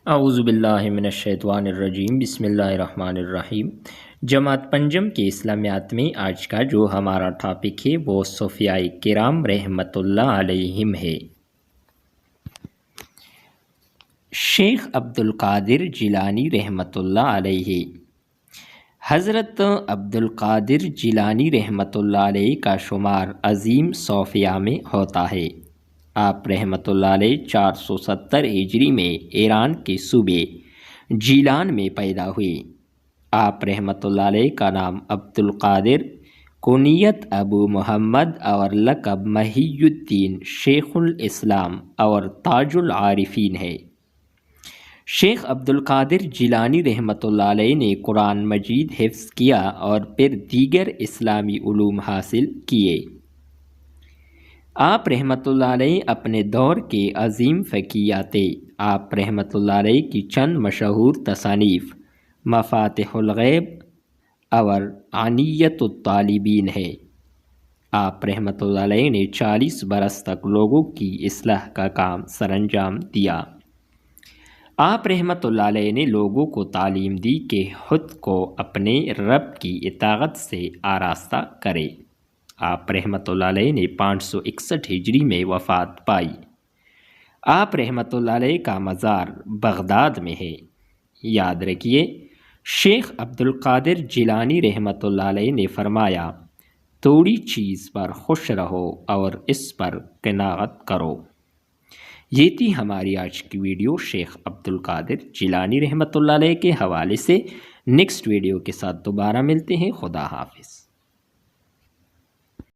اعوذ باللہ من الشیطان الرجیم، بسم اللہ الرحمن الرحیم۔ جماعت پنجم کے اسلامیات میں آج کا جو ہمارا ٹاپک ہے وہ صوفیاء کرام رحمۃ اللہ علیہم ہے۔ شیخ عبد القادر جیلانی رحمۃ اللہ علیہ۔ حضرت عبد القادر جیلانی رحمۃ اللہ علیہ کا شمار عظیم صوفیاء میں ہوتا ہے۔ آپ رحمۃ اللہ علیہ 470 ہجری میں ایران کے صوبے جیلان میں پیدا ہوئے۔ آپ رحمۃ اللہ علیہ کا نام عبد القادر، کنیت ابو محمد اور لقب محی الدین شیخ الاسلام اور تاج العارفین ہے۔ شیخ عبد القادر جیلانی رحمۃ اللہ علیہ نے قرآن مجید حفظ کیا اور پھر دیگر اسلامی علوم حاصل کیے۔ آپ رحمۃ اللہ علیہ اپنے دور کے عظیم فقیہ تھے۔ آپ رحمۃ اللہ علیہ کی چند مشہور تصانیف مفاتح الغیب اور عنیت الطالبین ہے۔ آپ رحمۃ اللہ علیہ نے 40 برس تک لوگوں کی اصلاح کا کام سر انجام دیا۔ آپ رحمۃ اللہ علیہ نے لوگوں کو تعلیم دی کہ خود کو اپنے رب کی اطاعت سے آراستہ کرے۔ آپ رحمۃ اللہ علیہ نے 561 ہجری میں وفات پائی۔ آپ رحمۃ اللہ علیہ کا مزار بغداد میں ہے۔ یاد رکھیے، شیخ عبد القادر جیلانی رحمۃ اللہ علیہ نے فرمایا، تھوڑی چیز پر خوش رہو اور اس پر قناعت کرو۔ یہ تھی ہماری آج کی ویڈیو شیخ عبد القادر جیلانی رحمۃ اللہ علیہ کے حوالے سے۔ نیکسٹ ویڈیو کے ساتھ دوبارہ ملتے ہیں۔ خدا حافظ۔